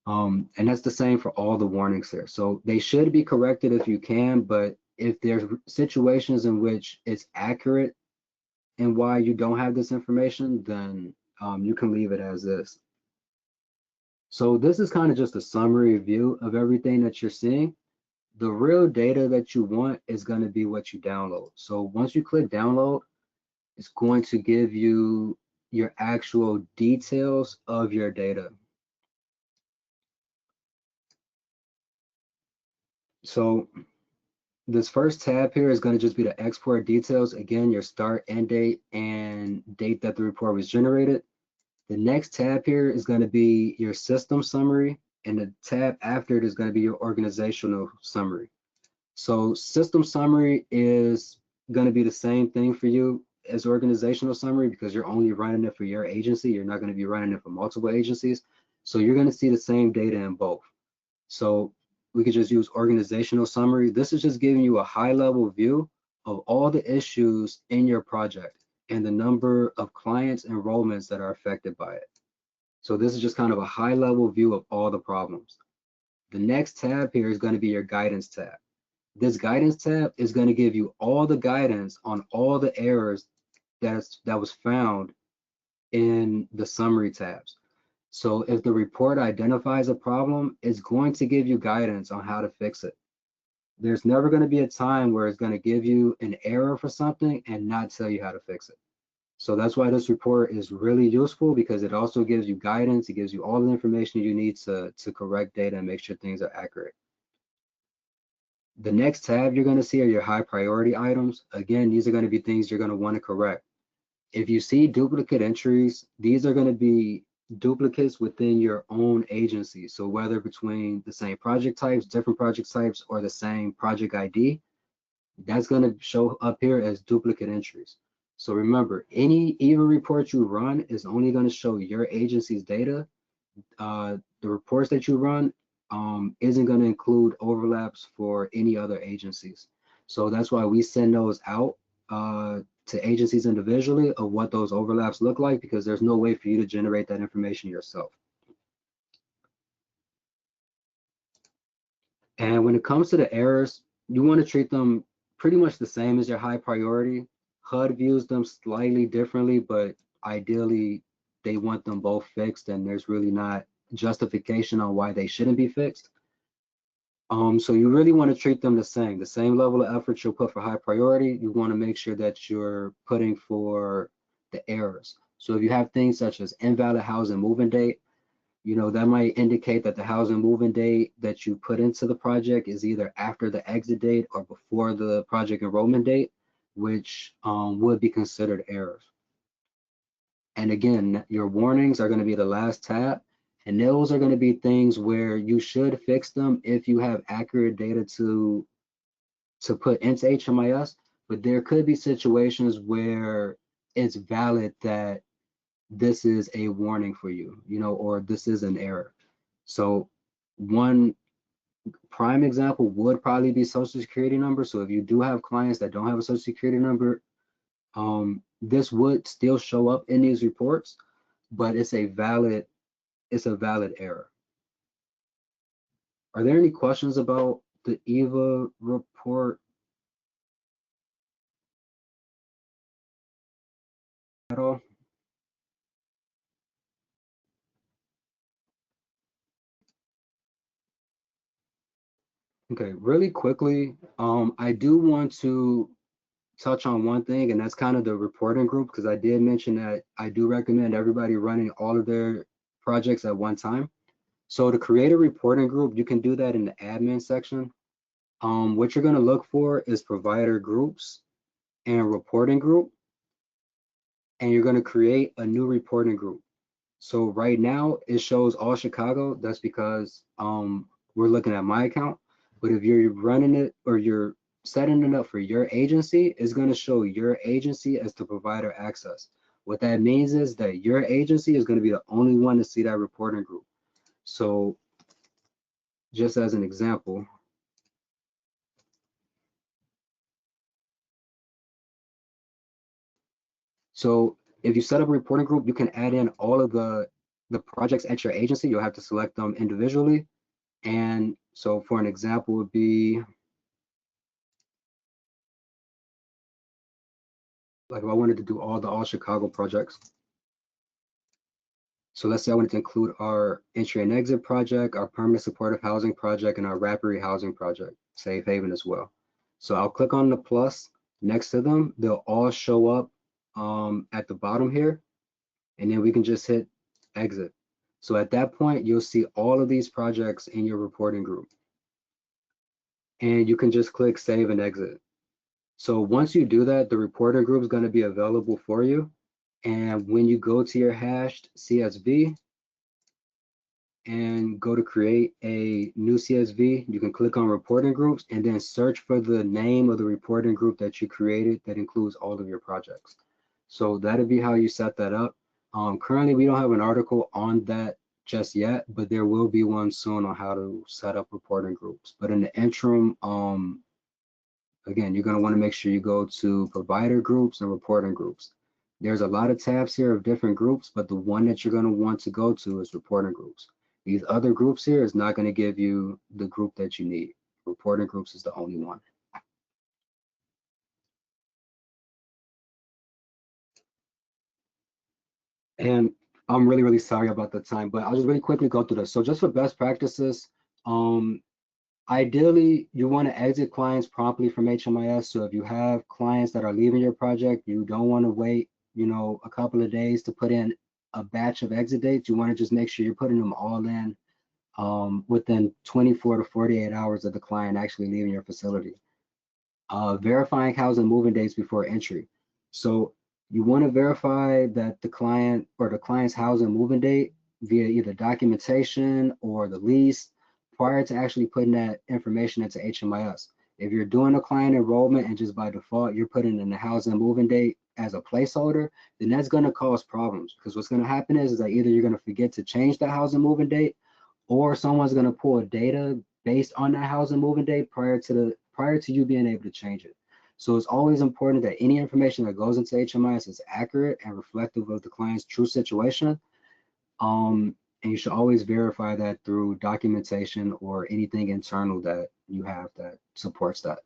And that's the same for all the warnings here. So they should be corrected if you can, but if there's situations in which it's accurate and why you don't have this information, then you can leave it as is. So this is kind of just a summary view of everything that you're seeing. The real data that you want is going to be what you download. So once you click download, it's going to give you your actual details of your data. So this first tab here is going to just be the export details. Again, your start, end date, and date that the report was generated. The next tab here is going to be your system summary, and the tab after it is going to be your organizational summary. So system summary is going to be the same thing for you as organizational summary because you're only running it for your agency. You're not going to be running it for multiple agencies. So you're going to see the same data in both. So we could just use organizational summary. This is just giving you a high level view of all the issues in your project and the number of clients enrollments that are affected by it. So this is just kind of a high level view of all the problems. The next tab here is going to be your guidance tab. This guidance tab is going to give you all the guidance on all the errors that was found in the summary tabs. So if the report identifies a problem, it's going to give you guidance on how to fix it. There's never going to be a time where it's going to give you an error for something and not tell you how to fix it. So that's why this report is really useful because it also gives you guidance. It gives you all the information you need to correct data and make sure things are accurate. The next tab you're going to see are your high priority items. Again, these are going to be things you're going to want to correct. If you see duplicate entries, these are going to be duplicates within your own agency. So whether between the same project types, different project types, or the same project ID, that's going to show up here as duplicate entries. So remember, any EVA report you run is only going to show your agency's data. The reports that you run isn't going to include overlaps for any other agencies. So that's why we send those out to agencies individually of what those overlaps look like, because there's no way for you to generate that information yourself. And when it comes to the errors, you want to treat them pretty much the same as your high priority. HUD views them slightly differently, but ideally they want them both fixed, and there's really not justification on why they shouldn't be fixed. So you really want to treat them the same level of effort you'll put for high priority. You want to make sure that you're putting for the errors. So if you have things such as invalid housing moving date, that might indicate that the housing moving date that you put into the project is either after the exit date or before the project enrollment date, which would be considered errors. And again, your warnings are going to be the last tab, and those are going to be things where you should fix them if you have accurate data to put into HMIS, but there could be situations where it's valid that this is a warning for you, or this is an error. So one prime example would probably be social security number. So if you do have clients that don't have a social security number, this would still show up in these reports, but it's a valid error. Are there any questions about the EVA report at all? Okay, really quickly, I do want to touch on one thing, and that's kind of the reporting group, because I did mention that I do recommend everybody running all of their projects at one time. So to create a reporting group, you can do that in the admin section. What you're going to look for is provider groups and reporting group, and you're going to create a new reporting group. So right now it shows all Chicago. That's because we're looking at my account. But if you're running it or you're setting it up for your agency, it's going to show your agency as the provider access. What that means is that your agency is going to be the only one to see that reporting group. So just as an example, so if you set up a reporting group, you can add in all of the projects at your agency. You'll have to select them individually. And so for an example would be, like if I wanted to do all Chicago projects. So let's say I wanted to include our entry and exit project, our permanent supportive housing project, and our rapid housing project, Safe Haven as well. So I'll click on the plus next to them. They'll all show up at the bottom here, and then we can just hit exit. So at that point, you'll see all of these projects in your reporting group. And you can just click save and exit. So once you do that, the reporting group is going to be available for you. And when you go to your hashed CSV and go to create a new CSV, you can click on reporting groups and then search for the name of the reporting group that you created that includes all of your projects. So that'll be how you set that up. Currently, we don't have an article on that just yet, but there will be one soon on how to set up reporting groups. But in the interim, again, you're going to want to make sure you go to provider groups and reporting groups. There's a lot of tabs here of different groups, but the one that you're going to want to go to is reporting groups. These other groups here is not going to give you the group that you need. Reporting groups is the only one. And I'm really, really sorry about the time, but I'll just really quickly go through this. So just for best practices, ideally, you want to exit clients promptly from HMIS. So if you have clients that are leaving your project, you don't want to wait, a couple of days to put in a batch of exit dates. You want to just make sure you're putting them all in within 24 to 48 hours of the client actually leaving your facility. Verifying housing moving dates before entry. So you want to verify that the client or the client's housing moving date via either documentation or the lease prior to actually putting that information into HMIS. If you're doing a client enrollment and just by default you're putting in the housing moving date as a placeholder, then that's going to cause problems, because what's going to happen is that either you're going to forget to change the housing moving date, or someone's going to pull data based on that housing moving date prior to you being able to change it. So it's always important that any information that goes into HMIS is accurate and reflective of the client's true situation. And you should always verify that through documentation or anything internal that you have that supports that.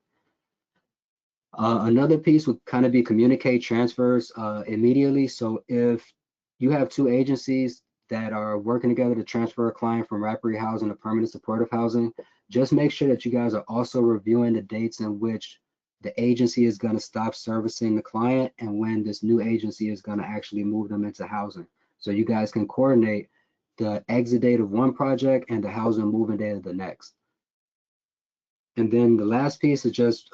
Another piece would kind of be communicate transfers immediately. So if you have two agencies that are working together to transfer a client from wrap-free housing to permanent supportive housing, just make sure that you guys are also reviewing the dates in which the agency is going to stop servicing the client and when this new agency is going to actually move them into housing. So you guys can coordinate the exit date of one project and the housing moving date of the next. And then the last piece is just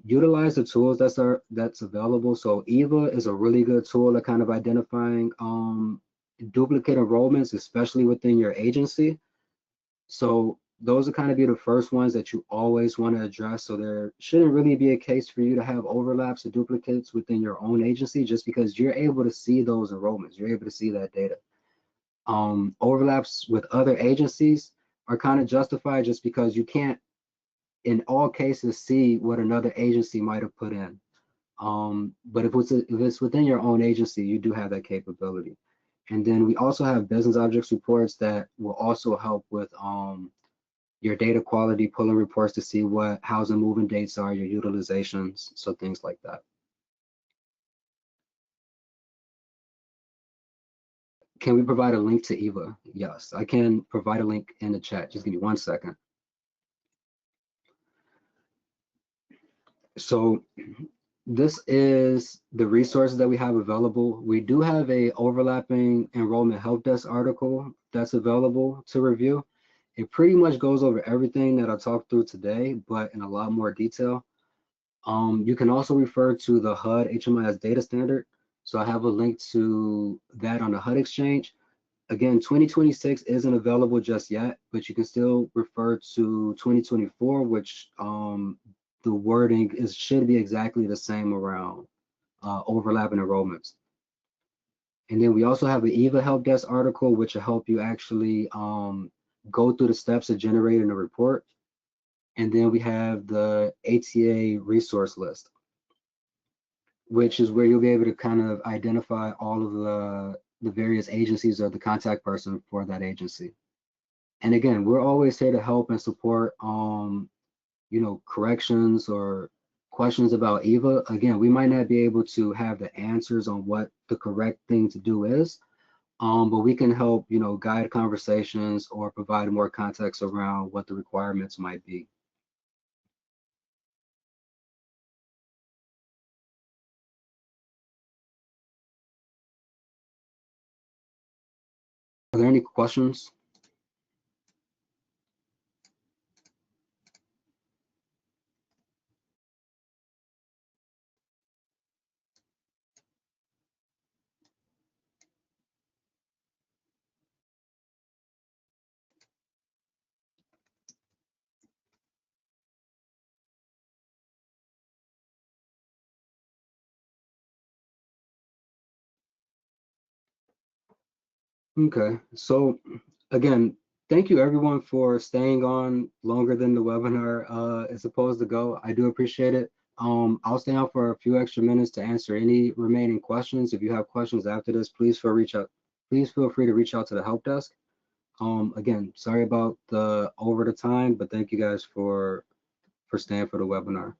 utilize the tools that's available. So EVA is a really good tool at kind of identifying duplicate enrollments, especially within your agency. So those are kind of be the first ones that you always want to address. So there shouldn't really be a case for you to have overlaps or duplicates within your own agency, just because you're able to see those enrollments, you're able to see that data. Overlaps with other agencies are kind of justified just because you can't in all cases see what another agency might have put in. But if it's within your own agency, you do have that capability. And then we also have business objects reports that will also help with your data quality, pulling reports to see what housing moving dates are, your utilizations, so things like that. Can we provide a link to EVA? Yes, I can provide a link in the chat. Just give me 1 second. So this is the resources that we have available. We do have a overlapping enrollment help desk article that's available to review. It pretty much goes over everything that I talked through today, but in a lot more detail. You can also refer to the HUD HMIS data standard. So I have a link to that on the HUD exchange. Again, 2026 isn't available just yet, but you can still refer to 2024, which the wording should be exactly the same around overlapping enrollments. And then we also have an EVA help desk article, which will help you actually go through the steps of generating a report. And then we have the ATA resource list, which is where you'll be able to kind of identify all of the various agencies or the contact person for that agency. And again, we're always here to help and support, corrections or questions about EVA. Again, we might not be able to have the answers on what the correct thing to do is, but we can help, guide conversations or provide more context around what the requirements might be. Are there any questions? Okay, so again, thank you everyone for staying on longer than the webinar is supposed to go. I do appreciate it. I'll stay on for a few extra minutes to answer any remaining questions. If you have questions after this, please feel free to reach out to the help desk. Again, sorry about the over the time, but thank you guys for staying for the webinar.